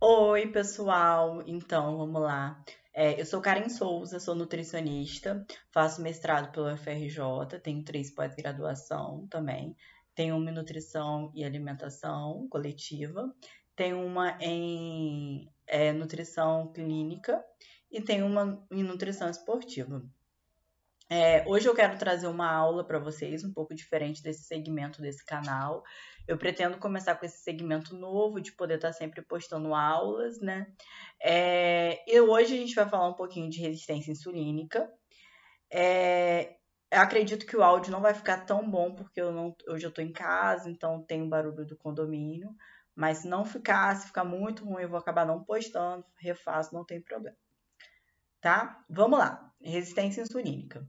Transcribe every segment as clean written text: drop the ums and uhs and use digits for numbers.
Oi, pessoal. Então, vamos lá. Eu sou Karen Souza, sou nutricionista, faço mestrado pelo FRJ, tenho 3 pós-graduação também. Tenho uma em nutrição e alimentação coletiva, tenho uma em nutrição clínica e tenho uma em nutrição esportiva. Hoje eu quero trazer uma aula para vocês, um pouco diferente desse segmento desse canal. Eu pretendo começar com esse segmento novo, de poder estar sempre postando aulas, né? E hoje a gente vai falar um pouquinho de resistência insulínica. Eu acredito que o áudio não vai ficar tão bom, porque hoje eu estou em casa, então tem o barulho do condomínio. Mas se ficar muito ruim, eu vou acabar não postando, refaço, não tem problema, tá? Vamos lá. Resistência insulínica.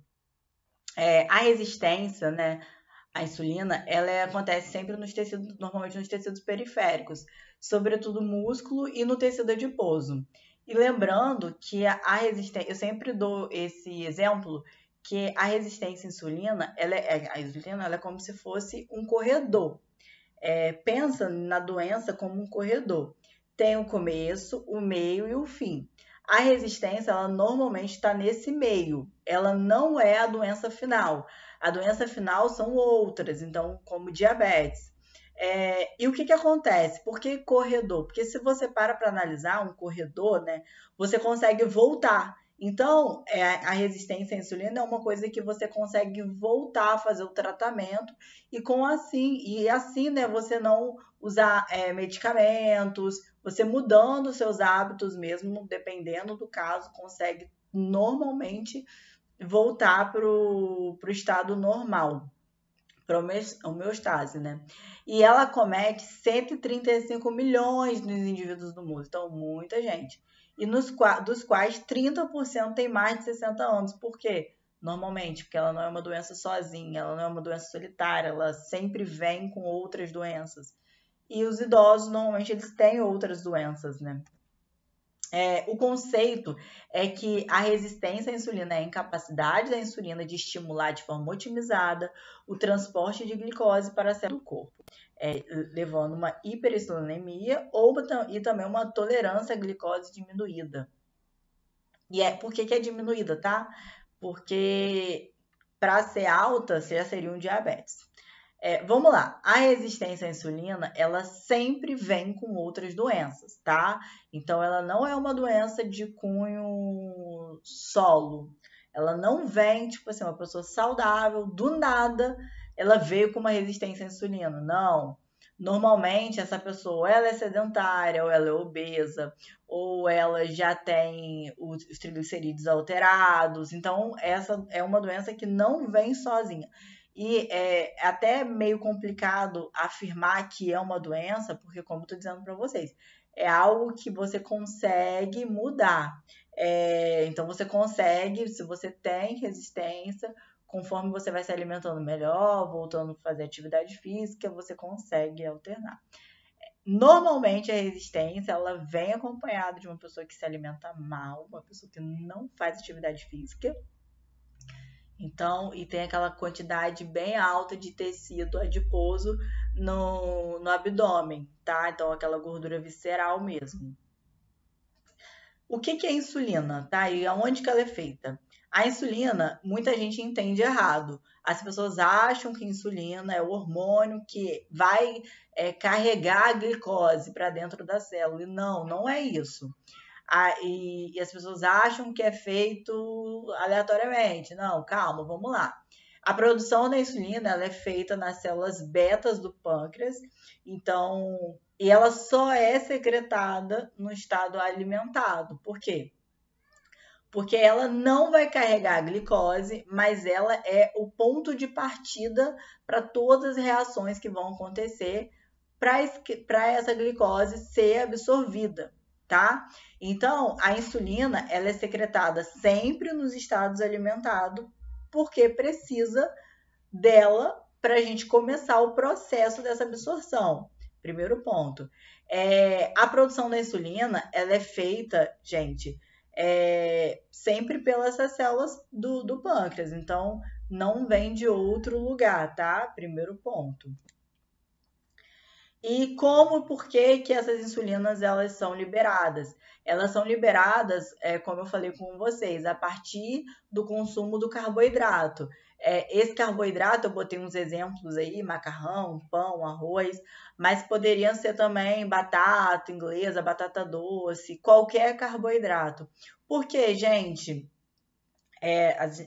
A resistência, né, à insulina, acontece sempre nos tecidos, normalmente nos tecidos periféricos, sobretudo músculo e no tecido adiposo. E lembrando que a resistência, eu sempre dou esse exemplo, que a resistência à insulina, a insulina, ela é como se fosse um corredor. Pensa na doença como um corredor. Tem o começo, o meio e o fim. A resistência, ela normalmente está nesse meio. Ela não é a doença final. A doença final são outras, então, como diabetes. E o que acontece? Por que corredor? Porque se você para analisar um corredor, né, você consegue voltar. Então, a resistência à insulina é uma coisa que você consegue voltar a fazer o tratamento e assim, né, você não usar medicamentos, você mudando seus hábitos mesmo, dependendo do caso, consegue normalmente voltar para o estado normal, para homeostase, né? E ela comete 135 milhões nos indivíduos do mundo, então muita gente. E dos quais 30% tem mais de 60 anos. Por quê? Normalmente, porque ela não é uma doença sozinha, ela não é uma doença solitária, ela sempre vem com outras doenças. E os idosos, normalmente, eles têm outras doenças, né? O conceito é que a resistência à insulina é a incapacidade da insulina de estimular de forma otimizada o transporte de glicose para a célula do corpo, levando uma hiperinsulinemia e também uma tolerância à glicose diminuída. Por que é diminuída, tá? Porque para ser alta, você já seria um diabetes. Vamos lá, a resistência à insulina, ela sempre vem com outras doenças, tá? Então, ela não é uma doença de cunho solo. Ela não vem, tipo assim, uma pessoa saudável, do nada, ela veio com uma resistência à insulina. Não. Normalmente, essa pessoa, ela é sedentária, ou ela é obesa, ou ela já tem os triglicerídeos alterados. Então, essa é uma doença que não vem sozinha. E é até meio complicado afirmar que é uma doença, porque, como estou dizendo para vocês, é algo que você consegue mudar. Então, você consegue, se você tem resistência, conforme você vai se alimentando melhor, voltando a fazer atividade física, você consegue alternar. Normalmente, a resistência, ela vem acompanhada de uma pessoa que se alimenta mal, uma pessoa que não faz atividade física. Então, e tem aquela quantidade bem alta de tecido adiposo no abdômen, tá? Então, aquela gordura visceral mesmo. O que é insulina, tá? E aonde que ela é feita? A insulina, muita gente entende errado. As pessoas acham que a insulina é o hormônio que vai carregar a glicose para dentro da célula. E não é isso. E as pessoas acham que é feito aleatoriamente. Não, calma, vamos lá. A produção da insulina, ela é feita nas células betas do pâncreas, então, e ela só é secretada no estado alimentado. Por quê? Porque ela não vai carregar a glicose, mas ela é o ponto de partida para todas as reações que vão acontecer para essa glicose ser absorvida, tá? Então, a insulina, ela é secretada sempre nos estados alimentados, porque precisa dela para a gente começar o processo dessa absorção. Primeiro ponto. A produção da insulina, ela é feita, gente, sempre pelas células do pâncreas. Então, não vem de outro lugar, tá? Primeiro ponto. E como e por que que essas insulinas elas são liberadas? Elas são liberadas, como eu falei com vocês, a partir do consumo do carboidrato. Esse carboidrato, eu botei uns exemplos aí, macarrão, pão, arroz, mas poderiam ser também batata inglesa, batata doce, qualquer carboidrato. Porque, gente,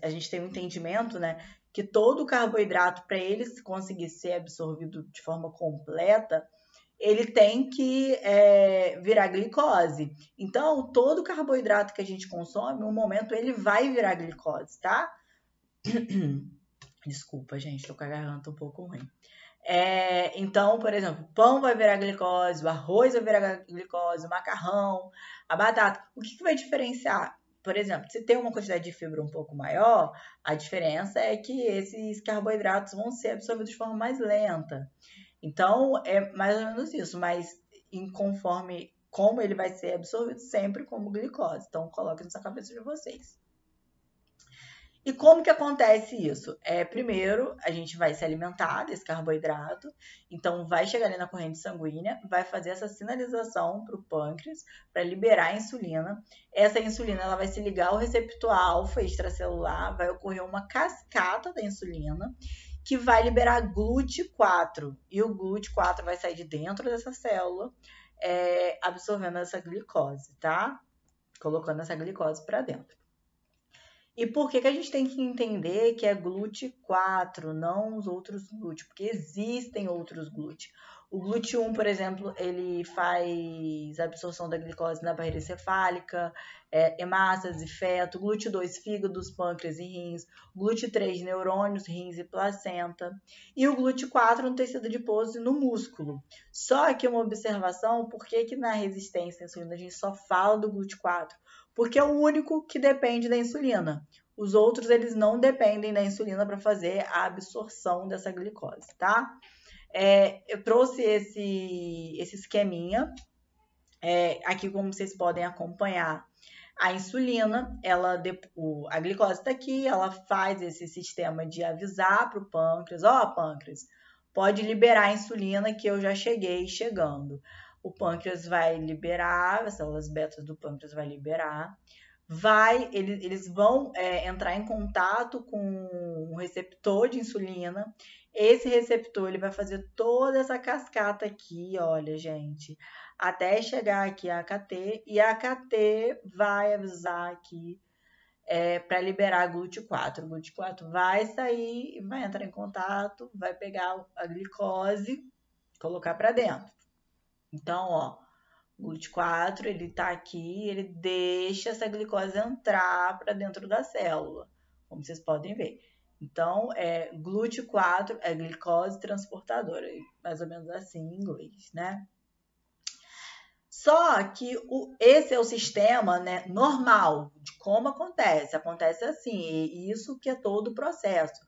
a gente tem um entendimento, né, que todo carboidrato, para ele conseguir ser absorvido de forma completa, ele tem que virar glicose. Então, todo carboidrato que a gente consome, no momento, ele vai virar glicose, tá? Desculpa, gente, tô com a garganta um pouco ruim. Então, por exemplo, o pão vai virar glicose, o arroz vai virar glicose, o macarrão, a batata. O que vai diferenciar? Por exemplo, se tem uma quantidade de fibra um pouco maior, a diferença é que esses carboidratos vão ser absorvidos de forma mais lenta. Então, é mais ou menos isso, mas conforme como ele vai ser absorvido, sempre como glicose. Então, coloque isso na cabeça de vocês. E como que acontece isso? Primeiro, a gente vai se alimentar desse carboidrato, então vai chegar ali na corrente sanguínea, vai fazer essa sinalização para o pâncreas para liberar a insulina. Essa insulina ela vai se ligar ao receptor alfa extracelular, vai ocorrer uma cascata da insulina que vai liberar GLUT4 e o GLUT4 vai sair de dentro dessa célula, absorvendo essa glicose, tá? Colocando essa glicose para dentro. E por que a gente tem que entender que é GLUT4, não os outros GLUT? Porque existem outros GLUT. O GLUT1, por exemplo, ele faz absorção da glicose na barreira encefálica, hemácias e feto. GLUT2, fígados, pâncreas e rins. GLUT3, neurônios, rins e placenta. E o GLUT4 no tecido adiposo e no músculo. Só que uma observação, por que na resistência à insulina a gente só fala do GLUT4? Porque é o único que depende da insulina. Os outros, eles não dependem da insulina para fazer a absorção dessa glicose, tá? Eu trouxe esse esqueminha. Aqui, como vocês podem acompanhar, a insulina, a glicose está aqui, ela faz esse sistema de avisar para o pâncreas, pâncreas, pode liberar a insulina que eu já cheguei chegando. O pâncreas vai liberar, as células betas do pâncreas vai liberar, eles vão entrar em contato com um receptor de insulina. Esse receptor ele vai fazer toda essa cascata aqui, olha, gente, até chegar aqui a AKT, e a AKT vai avisar aqui para liberar a GLUT4. O GLUT4 vai sair e vai entrar em contato, vai pegar a glicose, colocar para dentro. Então, ó, o GLUT4 ele tá aqui, ele deixa essa glicose entrar para dentro da célula, como vocês podem ver. Então, GLUT4 é glicose transportadora, mais ou menos assim em inglês, né? Só que esse é o sistema, né, normal de como acontece. Acontece assim, e isso que é todo o processo.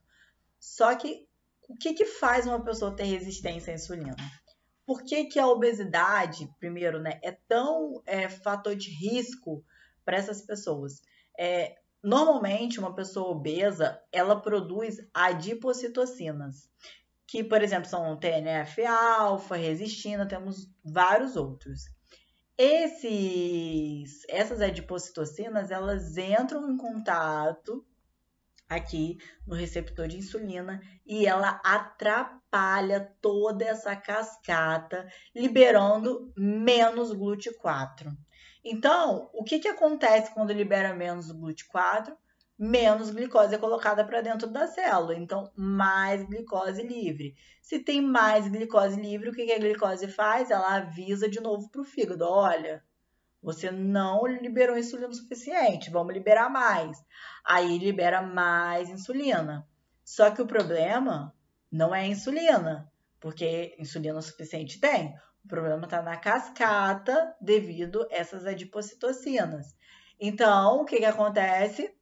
Só que o que faz uma pessoa ter resistência à insulina? Por que a obesidade, primeiro, né, é tão fator de risco para essas pessoas? Normalmente, uma pessoa obesa, ela produz adipocitocinas, que, por exemplo, são TNF-alfa, resistina, temos vários outros. Essas adipocitocinas, elas entram em contato aqui no receptor de insulina e ela atrapalha toda essa cascata, liberando menos GLUT4. Então, o que acontece quando libera menos GLUT4? Menos glicose é colocada para dentro da célula, então mais glicose livre. Se tem mais glicose livre, o que a glicose faz? Ela avisa de novo para o fígado: olha, você não liberou insulina o suficiente, vamos liberar mais. Aí libera mais insulina. Só que o problema não é a insulina, porque insulina o suficiente tem. O problema está na cascata devido a essas adipocitocinas. Então, o que acontece?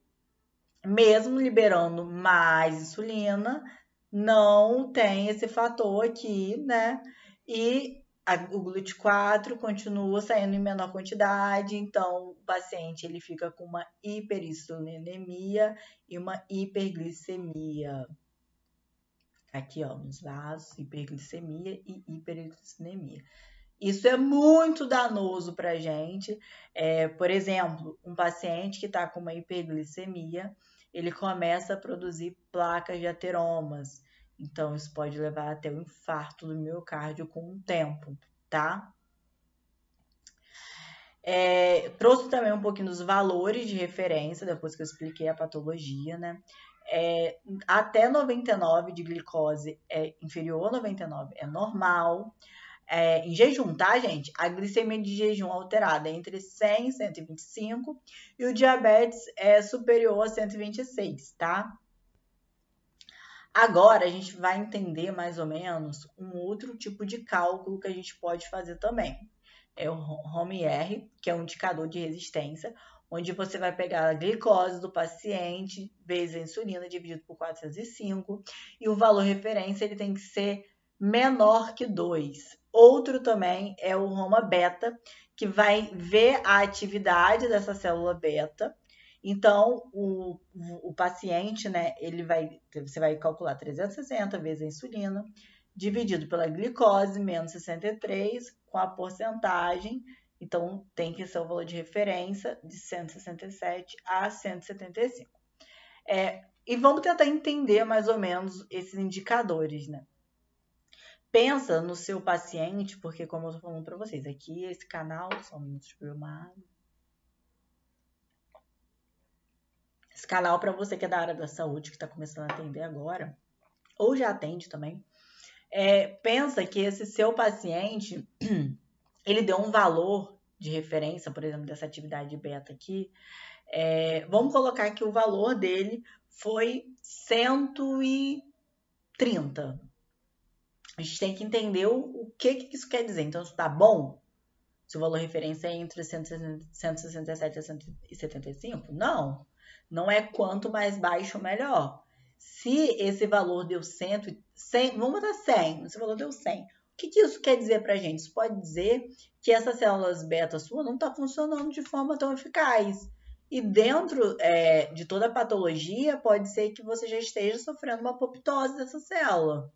Mesmo liberando mais insulina, não tem esse fator aqui, né? E o GLUT4 continua saindo em menor quantidade, então o paciente ele fica com uma hiperinsulinemia e uma hiperglicemia. Aqui, ó, nos vasos, hiperglicemia e hiperglicemia. Isso é muito danoso para a gente. Por exemplo, um paciente que está com uma hiperglicemia, ele começa a produzir placas de ateromas. Então, isso pode levar até o infarto do miocárdio com o tempo, tá? Trouxe também um pouquinho dos valores de referência, depois que eu expliquei a patologia, né? Até 99 de glicose é inferior a 99 é normal. Em jejum, tá, gente? A glicemia de jejum alterada é entre 100 e 125 e o diabetes é superior a 126, tá? Agora a gente vai entender mais ou menos um outro tipo de cálculo que a gente pode fazer também. É o HOME-R, que é um indicador de resistência, onde você vai pegar a glicose do paciente vezes a insulina dividido por 405 e o valor referência ele tem que ser menor que 2. Outro também é o HOMA-beta, que vai ver a atividade dessa célula beta. Então, o paciente, né, você vai calcular 360 vezes a insulina, dividido pela glicose, menos 63, com a porcentagem. Então, tem que ser o valor de referência de 167 a 175. E vamos tentar entender mais ou menos esses indicadores, né? Pensa no seu paciente, porque como eu tô falando para vocês, aqui esse canal, só um minuto de filmado. Esse canal para você que é da área da saúde, que está começando a atender agora, ou já atende também, pensa que esse seu paciente, ele deu um valor de referência, por exemplo, dessa atividade beta aqui, vamos colocar que o valor dele foi 130. A gente tem que entender o que isso quer dizer. Então, isso tá bom? Se o valor de referência é entre 167 e 175? Não. Não é quanto mais baixo, melhor. Se esse valor deu 100, vamos botar 100, esse valor deu 100. O que isso quer dizer para a gente? Isso pode dizer que essas células beta sua não está funcionando de forma tão eficaz. E dentro de toda a patologia, pode ser que você já esteja sofrendo uma apoptose dessa célula.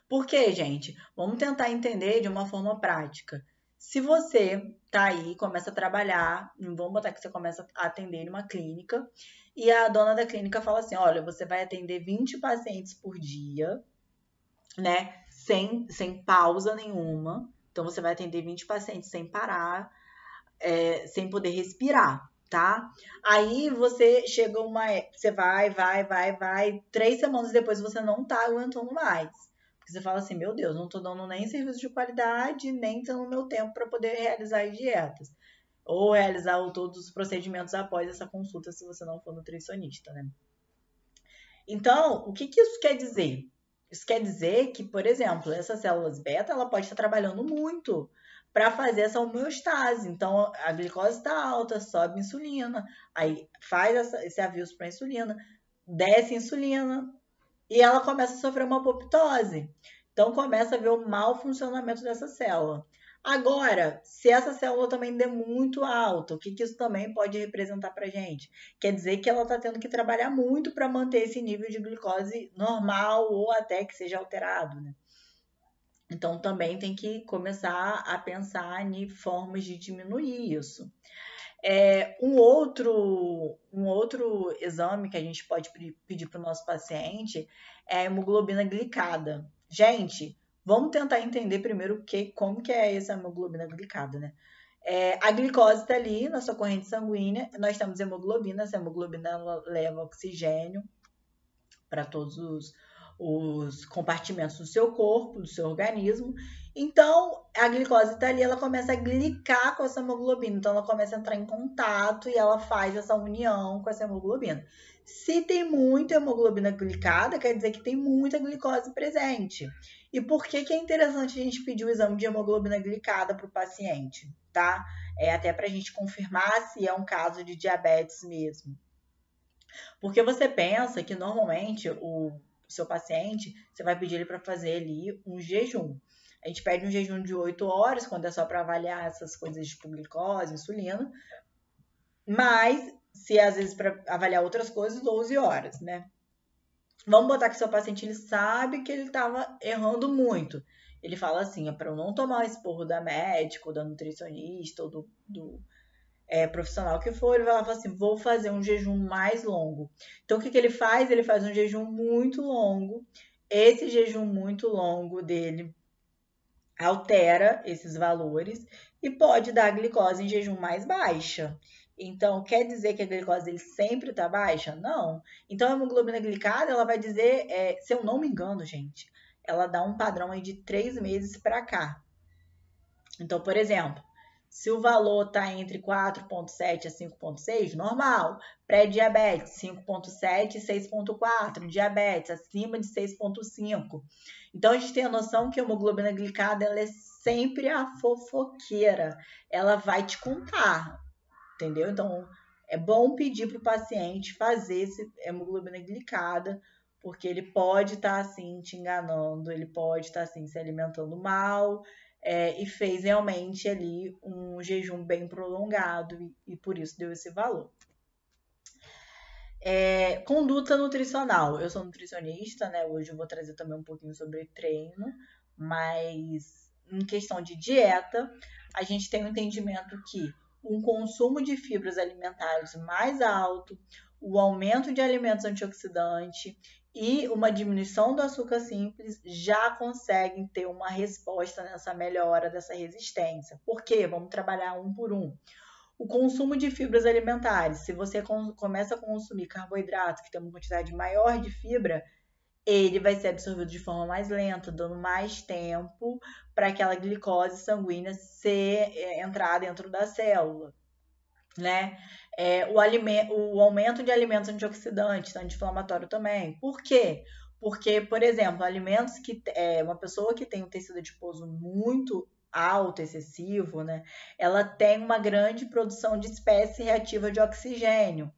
Por quê, gente? Vamos tentar entender de uma forma prática. Se você tá aí, começa a trabalhar, vamos botar que você começa a atender em uma clínica, e a dona da clínica fala assim: olha, você vai atender 20 pacientes por dia, né? Sem pausa nenhuma. Então, você vai atender 20 pacientes sem parar, sem poder respirar, tá? Aí você chega você vai, 3 semanas depois você não tá aguentando mais. Você fala assim, meu Deus, não tô dando nem serviço de qualidade, nem tendo meu tempo para poder realizar as dietas. Ou realizar todos os procedimentos após essa consulta, se você não for nutricionista, né? Então, o que isso quer dizer? Isso quer dizer que, por exemplo, essas células beta, ela pode estar trabalhando muito para fazer essa homeostase. Então, a glicose está alta, sobe insulina, aí faz esse aviso para a insulina, desce a insulina, e ela começa a sofrer uma apoptose. Então, começa a ver o mau funcionamento dessa célula. Agora, se essa célula também der muito alta, o que isso também pode representar para a gente? Quer dizer que ela está tendo que trabalhar muito para manter esse nível de glicose normal ou até que seja alterado, né? Então, também tem que começar a pensar em formas de diminuir isso. Um outro exame que a gente pode pedir para o nosso paciente é a hemoglobina glicada. Gente, vamos tentar entender primeiro como que é essa hemoglobina glicada, né? A glicose está ali na sua corrente sanguínea, nós temos hemoglobina, essa hemoglobina leva oxigênio para todos os compartimentos do seu corpo, do seu organismo. Então, a glicose está ali, ela começa a glicar com essa hemoglobina. Então, ela começa a entrar em contato e ela faz essa união com essa hemoglobina. Se tem muita hemoglobina glicada, quer dizer que tem muita glicose presente. E por que é interessante a gente pedir o exame de hemoglobina glicada para o paciente, tá? Até para a gente confirmar se é um caso de diabetes mesmo. Porque você pensa que normalmente o seu paciente, você vai pedir ele para fazer ali um jejum. A gente pede um jejum de 8 horas, quando é só para avaliar essas coisas tipo glicose, insulina. Mas, se às vezes para avaliar outras coisas, 12 horas, né? Vamos botar que seu paciente ele sabe que ele estava errando muito. Ele fala assim, é para eu não tomar o esporro da médica, ou da nutricionista, ou do profissional que for, ele vai lá e fala assim, vou fazer um jejum mais longo. Então, o que ele faz? Ele faz um jejum muito longo. Esse jejum muito longo dele altera esses valores e pode dar glicose em jejum mais baixa. Então, quer dizer que a glicose dele sempre está baixa? Não. Então, a hemoglobina glicada, ela vai dizer, se eu não me engano, gente, ela dá um padrão aí de 3 meses para cá. Então, por exemplo, se o valor está entre 4,7 a 5,6, normal. Pré-diabetes, 5,7 e 6,4. Diabetes, acima de 6,5. Então, a gente tem a noção que a hemoglobina glicada ela é sempre a fofoqueira. Ela vai te contar, entendeu? Então, é bom pedir para o paciente fazer esse hemoglobina glicada, porque ele pode estar, assim, te enganando, ele pode estar, assim, se alimentando mal, e fez realmente ali um jejum bem prolongado e por isso deu esse valor. Conduta nutricional. Eu sou nutricionista, né? Hoje eu vou trazer também um pouquinho sobre treino, mas em questão de dieta, a gente tem um entendimento que um consumo de fibras alimentares mais alto, o aumento de alimentos antioxidantes e uma diminuição do açúcar simples já conseguem ter uma resposta nessa melhora dessa resistência. Por quê? Vamos trabalhar um por um. O consumo de fibras alimentares. Se você começa a consumir carboidrato, que tem uma quantidade maior de fibra, ele vai ser absorvido de forma mais lenta, dando mais tempo para aquela glicose sanguínea entrar dentro da célula, né? O aumento de alimentos antioxidantes, anti-inflamatório também. Por quê? Porque, por exemplo, alimentos que uma pessoa que tem um tecido adiposo muito alto, excessivo, né? Ela tem uma grande produção de espécie reativa de oxigênio.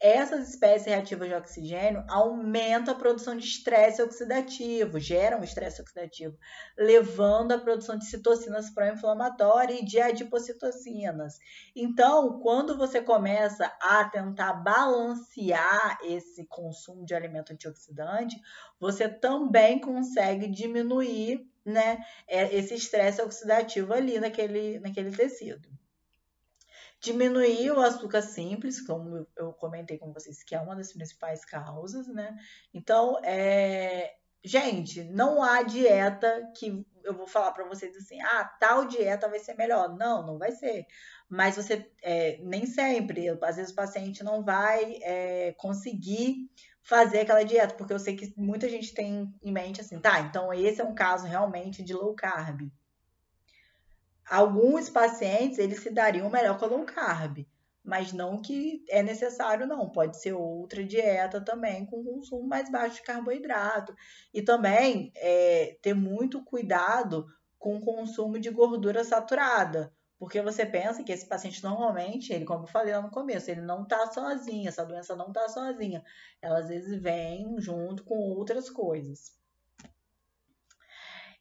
Essas espécies reativas de oxigênio aumentam a produção de estresse oxidativo, geram estresse oxidativo, levando à produção de citocinas pró-inflamatórias e de adipocitocinas. Então, quando você começa a tentar balancear esse consumo de alimento antioxidante, você também consegue diminuir, né, esse estresse oxidativo ali naquele tecido. Diminuir o açúcar simples, como eu comentei com vocês, que é uma das principais causas, né? Então, gente, não há dieta que eu vou falar para vocês assim, tal dieta vai ser melhor. Não, não vai ser. Mas você, nem sempre, às vezes o paciente não vai conseguir fazer aquela dieta, porque eu sei que muita gente tem em mente assim, tá, então esse é um caso realmente de low carb. Alguns pacientes, eles se dariam melhor com a low carb, mas não que é necessário, não. Pode ser outra dieta também, com consumo mais baixo de carboidrato. E também ter muito cuidado com o consumo de gordura saturada, porque você pensa que esse paciente normalmente, ele, como eu falei lá no começo, ele não está sozinho, essa doença não está sozinha. Ela às vezes vem junto com outras coisas.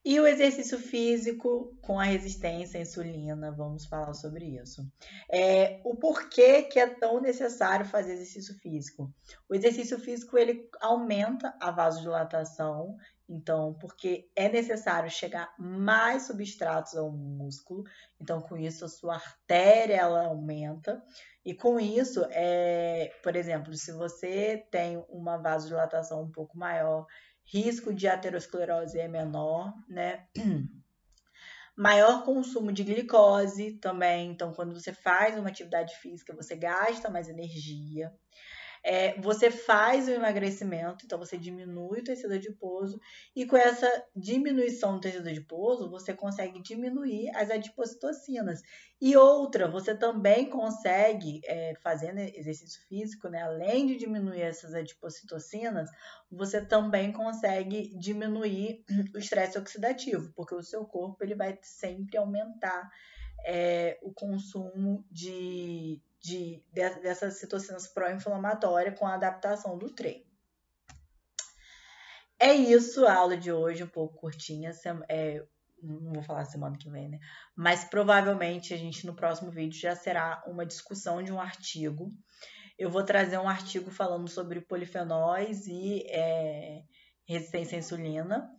E o exercício físico com a resistência à insulina, vamos falar sobre isso. O porquê que é tão necessário fazer exercício físico? O exercício físico, ele aumenta a vasodilatação, então, porque é necessário chegar mais substratos ao músculo, então, com isso, a sua artéria, ela aumenta, e com isso, por exemplo, se você tem uma vasodilatação um pouco maior, risco de aterosclerose é menor, né? Maior consumo de glicose também. Então, quando você faz uma atividade física, você gasta mais energia. Você faz o emagrecimento, então você diminui o tecido adiposo, e com essa diminuição do tecido adiposo, você consegue diminuir as adipocitocinas. E outra, você também consegue, fazendo exercício físico, né, além de diminuir essas adipocitocinas, você também consegue diminuir o estresse oxidativo, porque o seu corpo ele vai sempre aumentar o consumo dessas citocinas pró-inflamatórias com a adaptação do treino. É isso, a aula de hoje, um pouco curtinha, não vou falar semana que vem, né? Mas provavelmente a gente no próximo vídeo já será uma discussão de um artigo. Eu vou trazer um artigo falando sobre polifenóis e resistência à insulina.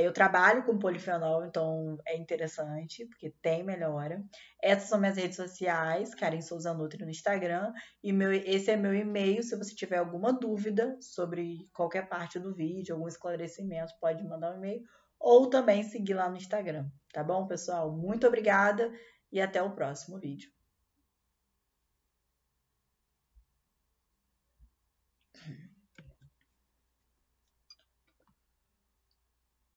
Eu trabalho com polifenol, então é interessante, porque tem melhora. Essas são minhas redes sociais, Karen Souza Nutri no Instagram, e esse é meu e-mail. Se você tiver alguma dúvida sobre qualquer parte do vídeo, algum esclarecimento, pode mandar um e-mail, ou também seguir lá no Instagram, tá bom, pessoal? Muito obrigada e até o próximo vídeo.